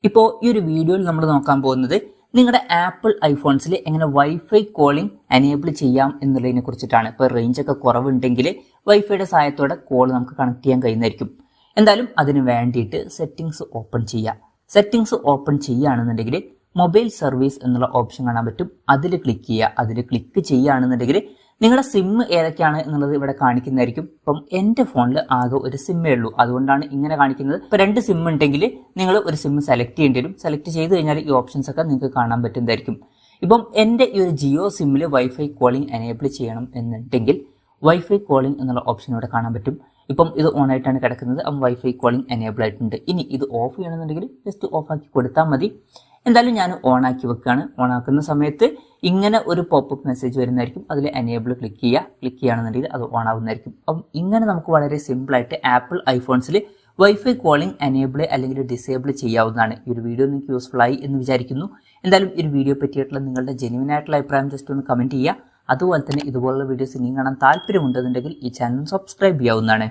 ഇപ്പോൾ ഈ ഒരു വീഡിയോയിൽ നമ്മൾ നോക്കാൻ പോകുന്നത് നിങ്ങളുടെ ആപ്പിൾ ഐഫോൺസിൽ എങ്ങനെ വൈഫൈ കോളിംഗ് എനേബിൾ ചെയ്യാം എന്നുള്ളതിനെ കുറിച്ചിട്ടാണ്. ഇപ്പോൾ റേഞ്ച് ഒക്കെ കുറവുണ്ടെങ്കിൽ വൈഫൈയുടെ സഹായത്തോടെ കോൾ നമുക്ക് കണക്ട് ചെയ്യാൻ കഴിയുന്നതായിരിക്കും. എന്തായാലും അതിന് വേണ്ടിയിട്ട് സെറ്റിംഗ്സ് ഓപ്പൺ ചെയ്യുക. സെറ്റിംഗ്സ് ഓപ്പൺ ചെയ്യുകയാണെന്നുണ്ടെങ്കിൽ മൊബൈൽ സർവീസ് എന്നുള്ള ഓപ്ഷൻ കാണാൻ പറ്റും. അതിൽ ക്ലിക്ക് ചെയ്യുക. അതിൽ ക്ലിക്ക് ചെയ്യുകയാണെന്നുണ്ടെങ്കിൽ നിങ്ങളുടെ സിം ഏതൊക്കെയാണ് എന്നുള്ളത് ഇവിടെ കാണിക്കുന്നതായിരിക്കും. ഇപ്പം എൻ്റെ ഫോണിൽ ആകെ ഒരു സിമ്മേ ഉള്ളൂ, അതുകൊണ്ടാണ് ഇങ്ങനെ കാണിക്കുന്നത്. ഇപ്പോൾ 2 സിം ഉണ്ടെങ്കിൽ നിങ്ങൾ ഒരു സിം സെലക്ട് ചെയ്യേണ്ടി വരും. സെലക്ട് ചെയ്ത് കഴിഞ്ഞാൽ ഈ ഓപ്ഷൻസ് ഒക്കെ നിങ്ങൾക്ക് കാണാൻ പറ്റുന്നതായിരിക്കും. ഇപ്പം എൻ്റെ ഈ ഒരു ജിയോ സിമ്മിൽ വൈഫൈ കോളിംഗ് എനേബിൾ ചെയ്യണം എന്നുണ്ടെങ്കിൽ വൈഫൈ കോളിംഗ് എന്നുള്ള ഓപ്ഷൻ ഇവിടെ കാണാൻ പറ്റും. ഇപ്പം ഇത് ഓൺ ആയിട്ടാണ് കിടക്കുന്നത്. അപ്പം വൈഫൈ കോളിംഗ് എനേബിൾ ആയിട്ടുണ്ട്. ഇനി ഇത് ഓഫ് ചെയ്യണമെന്നുണ്ടെങ്കിൽ ജസ്റ്റ് ഓഫ് ആക്കി കൊടുത്താൽ മതി. എന്തായാലും ഞാൻ ഓൺ ആക്കി വെക്കുകയാണ്. ഓൺ ആക്കുന്ന സമയത്ത് ഇങ്ങനെ ഒരു പോപ്പപ്പ് മെസ്സേജ് വരുന്നതായിരിക്കും. അതിൽ എനേബിൾ ക്ലിക്ക് ചെയ്യുകയാണെന്നുണ്ടെങ്കിൽ അത് ഓൺ ആവുന്നതായിരിക്കും. അപ്പം ഇങ്ങനെ നമുക്ക് വളരെ സിമ്പിളായിട്ട് ആപ്പിൾ ഐഫോൺസിൽ വൈഫൈ കോളിംഗ് എനേബിൾ അല്ലെങ്കിൽ ഡിസേബിൾ ചെയ്യാവുന്നതാണ്. ഈ ഒരു വീഡിയോ നിങ്ങൾക്ക് യൂസ്ഫുൾ ആയി എന്ന് വിചാരിക്കുന്നു. എന്തായാലും ഈ ഒരു വീഡിയോ പറ്റിയിട്ടുള്ള നിങ്ങളുടെ ജെന്യുവൻ ആയിട്ടുള്ള അഭിപ്രായം ജസ്റ്റ് ഒന്ന് കമൻറ്റ് ചെയ്യുക. അതുപോലെ തന്നെ ഇതുപോലുള്ള വീഡിയോസ് ഇനിയും കാണാൻ താല്പര്യമുണ്ടെന്നുണ്ടെങ്കിൽ ഈ ചാനൽ സബ്സ്ക്രൈബ് ചെയ്യാവുന്നതാണ്.